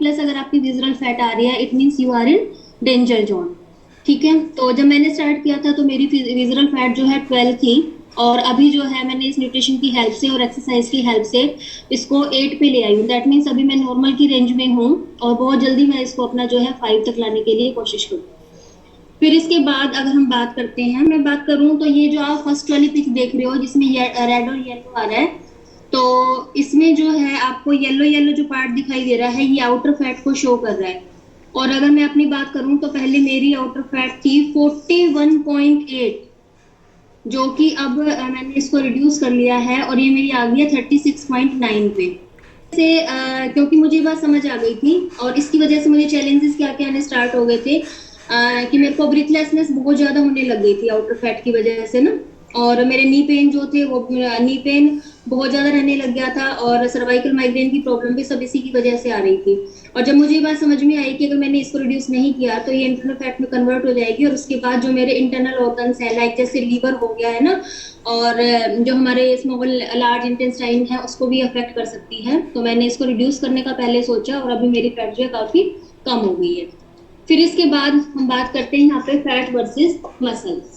Plus अगर आपकी visceral fat आ रही है, it means you are in danger zone. ठीक है, तो जब मैंने स्टार्ट किया था तो मेरी विजरल फैट जो है 12 थी, और अभी जो है मैंने इस न्यूट्रिशन की हेल्प से और एक्सरसाइज की हेल्प से इसको 8 पे ले आई हूँ। दैट मीन्स अभी मैं नॉर्मल की रेंज में हूँ, और बहुत जल्दी मैं इसको अपना जो है 5 तक लाने के लिए कोशिश करूँ। फिर इसके बाद अगर हम बात करते हैं, मैं बात करूं तो ये जो आप फर्स्ट वाली पिक देख रहे हो जिसमें रेड और येलो आ रहा है, तो इसमें जो है आपको येलो येलो जो पार्ट दिखाई दे रहा है ये आउटर फैट को शो कर रहा है। और अगर मैं अपनी बात करूं तो पहले मेरी आउटर फैट थी 41.8, जो कि अब मैंने इसको रिड्यूस कर लिया है और ये मेरी आ गई है 36.9 पे। से क्योंकि मुझे बात समझ आ गई थी और इसकी वजह से मुझे चैलेंजेस क्या क्या आने स्टार्ट हो गए थे, कि मेरे को ब्रीथलेसनेस बहुत ज्यादा होने लग गई थी आउटर फैट की वजह से ना। और मेरे नी पेन जो थे वो नी पेन बहुत ज्यादा रहने लग गया था, और सर्वाइकल माइग्रेन की प्रॉब्लम भी सब इसी की वजह से आ रही थी। और जब मुझे ये बात समझ में आई कि अगर मैंने इसको रिड्यूस नहीं किया तो ये इंटरनल फैट में कन्वर्ट हो जाएगी, और उसके बाद जो मेरे इंटरनल ऑर्गन्स है लाइक जैसे लीवर हो गया है ना, और जो हमारे स्मॉल लार्ज इंटेस्टाइन है उसको भी अफेक्ट कर सकती है। तो मैंने इसको रिड्यूस करने का पहले सोचा, और अभी मेरी फैट जो है काफी कम हो गई है। फिर इसके बाद हम बात करते हैं यहाँ पे fat versus muscles.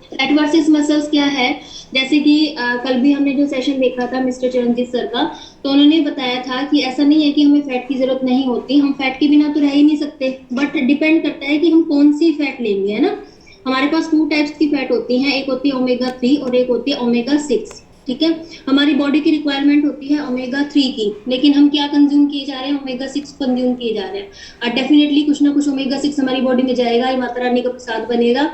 Fat versus muscles क्या है, जैसे कि कल भी हमने जो सेशन देखा था मिस्टर चरणजीत सर का, तो उन्होंने बताया था कि ऐसा नहीं है कि हमें फैट की जरूरत नहीं होती, हम फैट के बिना तो रह ही नहीं सकते, बट डिपेंड करता है कि हम कौन सी फैट लेंगे, है ना। हमारे पास 2 टाइप्स की फैट होती हैं, एक होती है ओमेगा 3 और एक होती है ओमेगा 6। ठीक है, हमारी बॉडी की रिक्वायरमेंट होती है ओमेगा 3 की, लेकिन हम क्या कंज्यूम किए जा रहे हैं, ओमेगा 6 कंज्यूम किए जा रहे हैं। और डेफिनेटली कुछ ना कुछ ओमेगा 6 हमारी बॉडी में जाएगा, ये माता रानी का प्रसाद बनेगा।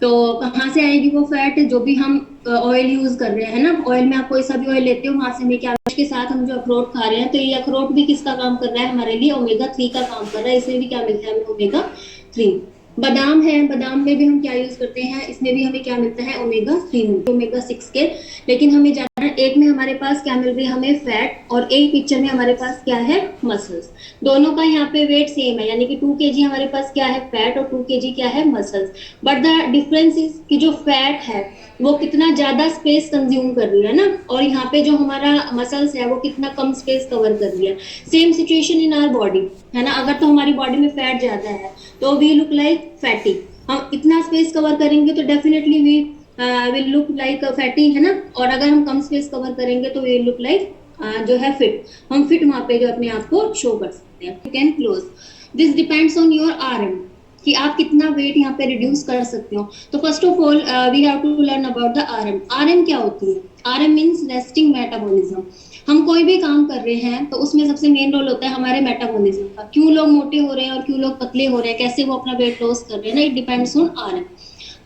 तो कहाँ से आएगी वो फैट, जो भी हम ऑयल यूज कर रहे हैं ना, ऑयल में आप कोई सा भी ऑयल लेते हो वहां से हमें क्या, के साथ हम जो अखरोट खा रहे हैं, तो ये अखरोट भी किसका काम कर रहा है, हमारे लिए ओमेगा 3 का काम कर रहा है, इसमें भी क्या मिलता है हमें, ओमेगा 3। बादाम है, बादाम में भी हम क्या यूज करते हैं, इसमें भी हमें क्या मिलता है, ओमेगा 3, ओमेगा 6 के। लेकिन हमें जानना है एक में हमारे पास क्या मिल रही है हमें, फैट, और एक पिक्चर में हमारे पास क्या है, मसल्स। दोनों का यहाँ पे वेट सेम है, यानी कि 2 kg हमारे पास क्या है, फैट, और 2 kg क्या है, muscles. But the difference is कि जो फैट है वो कितना ज्यादा स्पेस कंज्यूम कर रही है ना, और यहाँ पे जो हमारा मसल्स है वो कितना कम स्पेस कवर कर रही है। Same situation in our body, है ना। अगर तो हमारी बॉडी में फैट ज्यादा है तो वी लुक लाइक फैटी, हम इतना स्पेस कवर करेंगे तो definitely we will look like fatty, है ना। और अगर हम कम स्पेस कवर करेंगे तो वी लुक लाइक जो है फिट, हम फिट वहां पे जो अपने आप को शो कर सकते हैं। You can close, this depends on your RM, कि आप कितना वेट यहाँ पे रिड्यूस कर सकते हो। तो first of all we have to learn about the RM. RM क्या होती है, आरएम मीन्स रेस्टिंग मेटाबॉलिज्म। हम कोई भी काम कर रहे हैं तो उसमें सबसे मेन रोल होता है हमारे मेटाबॉलिज्म का, क्यों लोग मोटे हो रहे हैं और क्यों लोग पतले हो रहे हैं, कैसे वो अपना वेट लॉस कर रहे हैं ना, it depends on RM.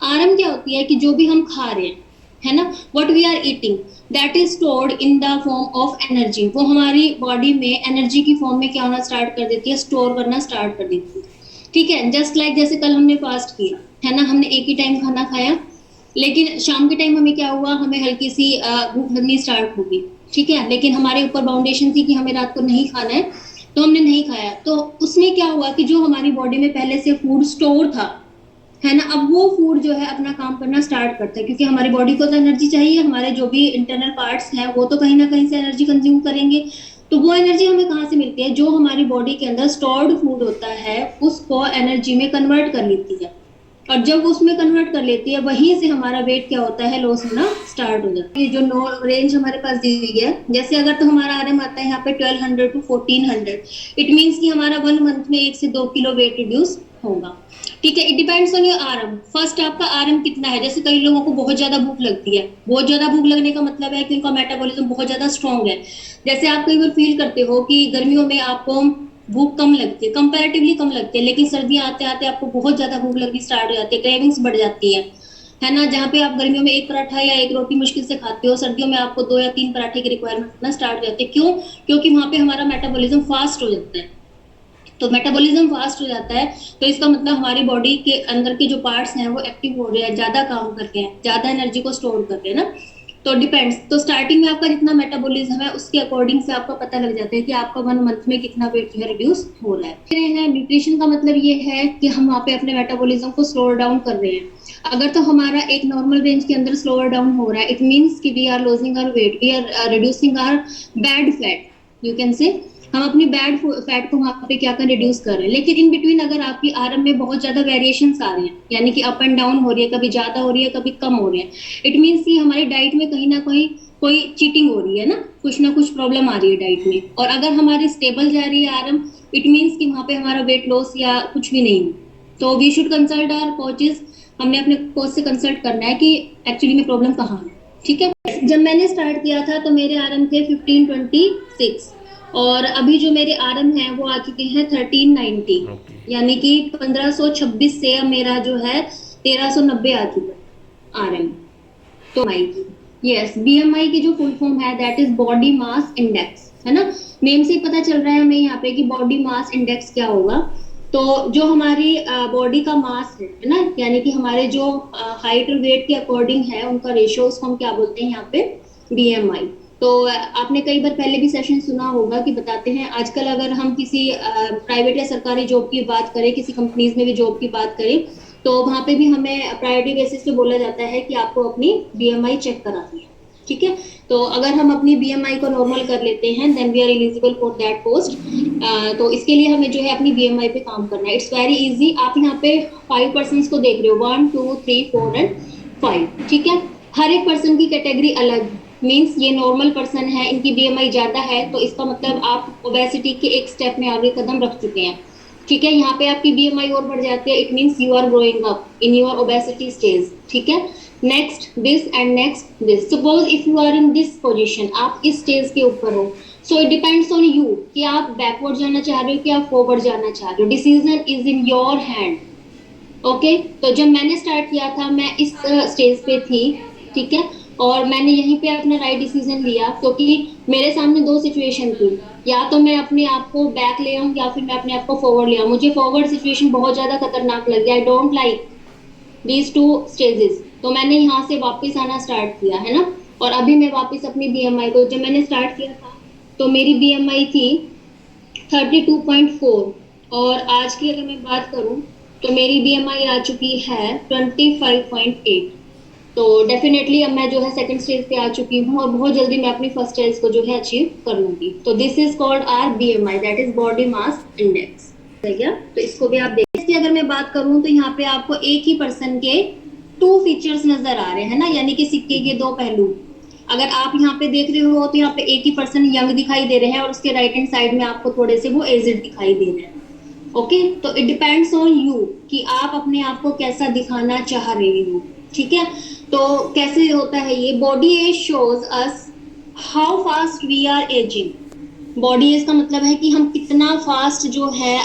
RM क्या होती है कि जो भी हम खा रहे हैं, है ना, what we are eating, that is stored in the form of energy, वो हमारी बॉडी में एनर्जी की फॉर्म में क्या होना स्टार्ट कर देती है, स्टोर करना स्टार्ट कर देती है। ठीक है, जस्ट लाइक जैसे कल हमने फास्ट किया, है ना, हमने एक ही टाइम खाना खाया, लेकिन शाम के टाइम हमें क्या हुआ, हमें हल्की सी भूख लगनी स्टार्ट होगी। ठीक है, लेकिन हमारे ऊपर बाउंडेशन थी कि हमें रात को नहीं खाना है, तो हमने नहीं खाया, तो उसमें क्या हुआ कि जो हमारी बॉडी में पहले से फूड स्टोर था, है ना, अब वो फूड जो है अपना काम करना स्टार्ट करता है, क्योंकि हमारी बॉडी को तो एनर्जी चाहिए, हमारे जो भी इंटरनल पार्ट्स हैं वो तो कहीं ना कहीं से एनर्जी कंज्यूम करेंगे। तो वो एनर्जी हमें कहाँ से मिलती है, जो हमारी बॉडी के अंदर स्टोर्ड फूड होता है उसको एनर्जी में कन्वर्ट कर लेती है, और जब उसमें कन्वर्ट कर लेती है वहीं से हमारा वेट क्या होता है, लॉस होना स्टार्ट हो जाता है। ये जो नो रेंज हमारे पास दी हुई है, जैसे अगर तो हमारा आरएम आता है यहाँ पे 1200 टू 1400, इट मीन्स कि हमारा 1 मंथ में 1 से 2 किलो वेट रिड्यूस होगा। ठीक है, it depends on your RM. First आपका आरएम कितना है, जैसे कई लोगों को बहुत ज्यादा भूख लगती है, बहुत ज्यादा भूख लगने का मतलब है कि उनका मेटाबॉलिज्म बहुत ज्यादा स्ट्रॉन्ग है। जैसे आप कई बार फील करते हो कि गर्मियों में आपको भूख कम लगती है, कंपैरेटिवली कम लगती है, लेकिन सर्दियां आते आते आपको बहुत ज्यादा भूख लगनी स्टार्ट हो जाती है, क्रेविंग्स बढ़ जाती है ना। जहाँ पे आप गर्मियों में एक पराठा या एक रोटी मुश्किल से खाते हो, सर्दियों में आपको 2 या 3 पराठे की रिक्वायरमेंट होना स्टार्ट हो जाती है। क्यों, क्योंकि वहां पे हमारा मेटाबॉलिज्म फास्ट हो जाता है। तो मेटाबॉलिज्म फास्ट हो जाता है, तो इसका मतलब हमारी बॉडी के अंदर के जो पार्ट्स हैं वो एक्टिव हो रहे हैं, ज्यादा काम कर रहे हैं, ज्यादा एनर्जी को स्टोर कर रहे हैं ना। तो डिपेंड्स, तो स्टार्टिंग में आपका जितना मेटाबॉलिज्म है उसके अकॉर्डिंग से आपको पता लग जाता है कि आपका 1 मंथ में कितना वेट जो है रिड्यूस हो रहा है। न्यूट्रिशन का मतलब ये है कि हम वहाँ पे अपने मेटाबॉलिज्म को स्लो डाउन कर रहे हैं। अगर तो हमारा एक नॉर्मल रेंज के अंदर स्लोअर डाउन हो रहा है, इट मीन्स कि we are losing our weight, we are reducing our bad fat, you can say. हम अपनी बैड फैट को वहां पे क्या कर रिड्यूस कर रहे हैं। लेकिन इन बिटवीन अगर आपकी आरएम में बहुत ज्यादा वेरिएशंस आ रहे हैं, यानी कि अप एंड डाउन हो रही है, कभी ज्यादा हो रही है कभी कम हो रही है, इट मीन्स कि हमारी डाइट में कहीं ना कहीं कोई चीटिंग हो रही है ना कुछ प्रॉब्लम आ रही है डाइट में। और अगर हमारी स्टेबल जा रही है आरएम, इट मीन्स कि वहां पे हमारा वेट लॉस या कुछ भी नहीं है। तो we should consult our coaches, हमने अपने कोच से कंसल्ट करना है कि एक्चुअली में प्रॉब्लम कहाँ है। ठीक है, जब मैंने स्टार्ट किया था तो मेरे आरएम थे 1526, और अभी जो मेरे आरएम हैं वो आ चुके हैं 1390, यानी कि 1526 से अब मेरा जो है 1390 आ चुका है आरएम। तो यस, बीएमआई की जो फुल फॉर्म है that is body mass index, है ना। नेम से ही पता चल रहा है हमें यहाँ पे कि बॉडी मास इंडेक्स क्या होगा। तो जो हमारी बॉडी का मास है ना, यानी कि हमारे जो हाइट और वेट के अकॉर्डिंग है उनका रेशियो, उसको हम क्या बोलते हैं यहाँ पे, बीएमआई। तो आपने कई बार पहले भी सेशन सुना होगा कि बताते हैं आजकल अगर हम किसी प्राइवेट या सरकारी जॉब की बात करें, किसी कंपनीज में भी जॉब की बात करें, तो वहां पे भी हमें प्रायोरिटी बेसिस पे बोला जाता है कि आपको अपनी बीएमआई चेक करानी है। ठीक है, तो अगर हम अपनी बीएमआई को नॉर्मल कर लेते हैं then we are eligible for that post. तो इसके लिए हमें जो है अपनी बीएमआई पे काम करना है। It's very easy. आप यहाँ पे 5 पर्सन को देख रहे हो, 1 2 3 4 एंड 5। ठीक है, हर एक पर्सन की कैटेगरी अलग, मीन्स ये नॉर्मल पर्सन है, इनकी बीएमआई ज्यादा है, तो इसका मतलब आप ओबेसिटी के एक स्टेप में आगे कदम रख चुके हैं। ठीक है, यहाँ पे आपकी बीएमआई और बढ़ जाती है, it means you are growing up in your obesity stage. ठीक है, next this and next this. Suppose if you are in this position, आप इस स्टेज के ऊपर हो, so it depends on you कि आप बैकवर्ड जाना चाह रहे हो कि आप फॉरवर्ड जाना चाह रहे हो। Decision is in your hand. Okay, तो जब मैंने स्टार्ट किया था मैं इस स्टेज पे थी। ठीक है, और मैंने यहीं पे अपना राइट डिसीजन लिया, क्योंकि मेरे सामने दो सिचुएशन थी, या तो मैं अपने आप को बैक ले आऊं या फिर मैं अपने आप को फॉरवर्ड ले आऊं। मुझे फॉरवर्ड सिचुएशन बहुत ज्यादा खतरनाक लगी। I don't like these two stages, तो मैंने यहाँ से वापस आना स्टार्ट किया, है ना। और अभी मैं वापस अपनी बीएमआई को, जब मैंने स्टार्ट किया था तो मेरी बीएमआई थी 32.4, और आज की अगर मैं बात करूं तो मेरी बीएमआई आ चुकी है 25.8। तो डेफिनेटली अब मैं जो है सेकंड स्टेज पे आ चुकी हूँ, और बहुत जल्दी मैं अपनी फर्स्ट स्टेज को जो है अचीव कर लूंगी। तो this is called our BMI, that is body mass index. तो इसको भी आप देखिए। इसकी अगर मैं बात करूं तो यहाँ पे आपको एक ही पर्सन के 2 फीचर्स नजर आ रहे हैं ना, यानी कि सिक्के के 2 पहलू। अगर आप यहाँ पे देख रहे हो तो यहाँ पे एक ही पर्सन यंग दिखाई दे रहे हैं, और उसके राइट हैंड साइड में आपको थोड़े से वो एजेड दिखाई दे रहे हैं। ओके, तो इट डिपेंड्स ऑन यू कि आप अपने आप को कैसा दिखाना चाह रहे हो। ठीक है, तो कैसे होता है ये, body age shows us how fast we are ageing. Body age का मतलब है कि हम कितना फास्ट जो है,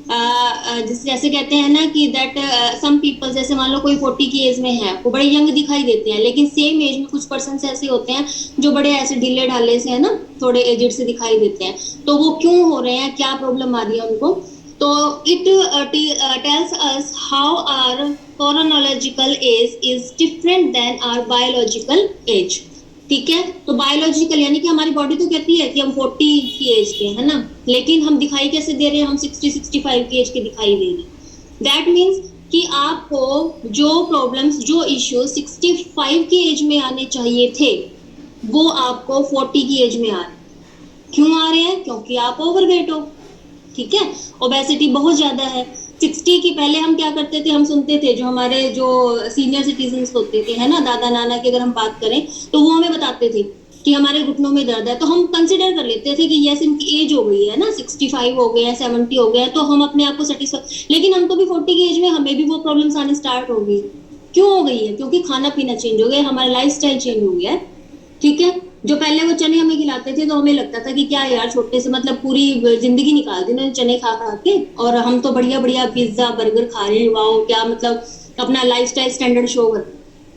जैसे कहते हैं ना कि दैट सम पीपल, जैसे मान लो कोई 40 की एज में है, वो बड़े यंग दिखाई देते हैं, लेकिन सेम एज में कुछ पर्सन ऐसे होते हैं जो बड़े ऐसे ढीले ढाले से, है ना, थोड़े एजेड से दिखाई देते हैं। तो वो क्यों हो रहे हैं, क्या प्रॉब्लम आ रही है उनको। तो it tells us how our chronological age is different than our biological age। ठीक है, तो बायोलॉजिकल यानी कि हमारी बॉडी तो कहती है कि हम 40 की एज के, है ना, लेकिन हम दिखाई कैसे दे रहे हैं, हम 60-65 की एज के दिखाई दे रहे हैं। दैट मीन्स कि आपको जो प्रॉब्लम्स, जो इश्यूज 65 की एज में आने चाहिए थे, वो आपको 40 की एज में आ रहे हैं। क्यों आ रहे हैं, क्योंकि आप ओवरवेट हो। ठीक है, ओबेसिटी बहुत ज्यादा है। 60 की पहले हम क्या करते थे, हम सुनते थे, जो हमारे जो सीनियर सिटीजन होते थे, है ना, दादा नाना की अगर हम बात करें, तो वो हमें बताते थे कि हमारे घुटनों में दर्द है, तो हम कंसिडर कर लेते थे कि यस इनकी एज हो गई है ना, 65 हो गए हैं, 70 हो गए हैं, तो हम अपने आप को सेटिस्फाई। लेकिन हम तो भी 40 की एज में हमें भी वो प्रॉब्लम्स आने स्टार्ट हो गई। क्यों हो गई है, क्योंकि खाना पीना चेंज हो गया, हमारा लाइफ स्टाइल चेंज हो गया है। ठीक है, जो पहले वो चने हमें खिलाते थे तो हमें लगता था कि क्या यार, छोटे से मतलब पूरी जिंदगी निकाल दी उन्होंने चने खा खा के, और हम तो बढ़िया बढ़िया पिज्जा बर्गर खा रहे हैं, वाओ क्या मतलब अपना लाइफस्टाइल स्टैंडर्ड शो कर।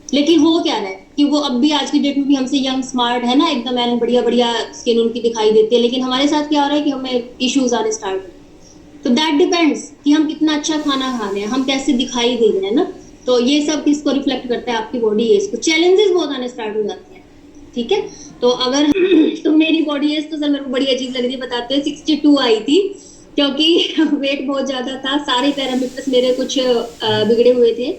लेकिन हो क्या रहा है कि वो अब भी आज की डेट में भी हमसे यंग स्मार्ट है ना, एकदम एन बढ़िया बढ़िया स्किन उनकी दिखाई देती है, लेकिन हमारे साथ क्या हो रहा है कि हमें इश्यूज आने स्टार्ट हो। तो दैट डिपेंड्स कि हम कितना अच्छा खाना खा रहे हैं, हम कैसे दिखाई दे रहे हैं ना। तो ये सब किसको रिफ्लेक्ट करता है, आपकी बॉडी एज को। चैलेंजेस बहुत आने स्टार्ट हो जाते हैं। ठीक है, तो अगर तो मेरी बॉडी एज तो सर मेरे को बड़ी अजीब लग रही है, बताते हैं 62 आई थी, क्योंकि वेट बहुत ज्यादा था, सारे पैरामीटर्स मेरे कुछ बिगड़े हुए थे।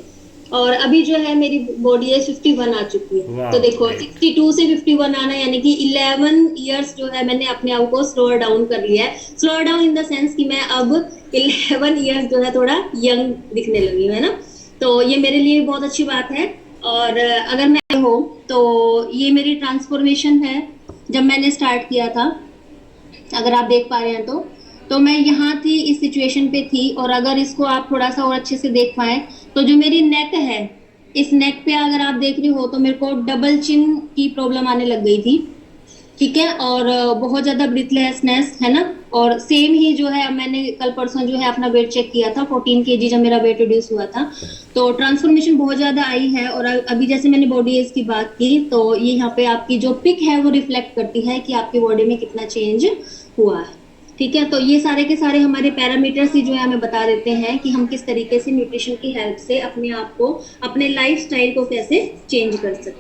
और अभी जो है मेरी बॉडी है 51 आ चुकी है। वाह, तो देखो ग्रेट। 62 से 51 आना यानी कि 11 इयर्स जो है मैंने अपने आप को स्लो डाउन कर लिया है। Slow down in the sense कि मैं अब 11 इयर्स जो है थोड़ा यंग दिखने लगी हूँ, है ना। तो ये मेरे लिए बहुत अच्छी बात है। और अगर मैं हो तो ये मेरी ट्रांसफॉर्मेशन है जब मैंने स्टार्ट किया था, अगर आप देख पा रहे हैं तो मैं यहाँ थी, इस सिचुएशन पे थी। और अगर इसको आप थोड़ा सा और अच्छे से देख पाए तो जो मेरी नेक है, इस नेक पे अगर आप देख रहे हो तो मेरे को डबल चिन की प्रॉब्लम आने लग गई थी। ठीक है। और बहुत ज्यादा ब्रीथलेसनेस, है ना। और सेम ही जो है मैंने कल परसों जो है अपना वेट चेक किया था, 14 kg जब मेरा वेट रिड्यूस हुआ था। तो ट्रांसफॉर्मेशन बहुत ज्यादा आई है। और अभी जैसे मैंने बॉडी एज की बात की तो ये यहाँ पे आपकी जो पिक है वो रिफ्लेक्ट करती है कि आपकी बॉडी में कितना चेंज हुआ है। ठीक है। तो ये सारे के सारे हमारे पैरामीटर्स ही जो है हमें बता देते हैं कि हम किस तरीके से न्यूट्रिशन की हेल्प से अपने आप को, अपने लाइफ स्टाइल को कैसे चेंज कर सकते हैं।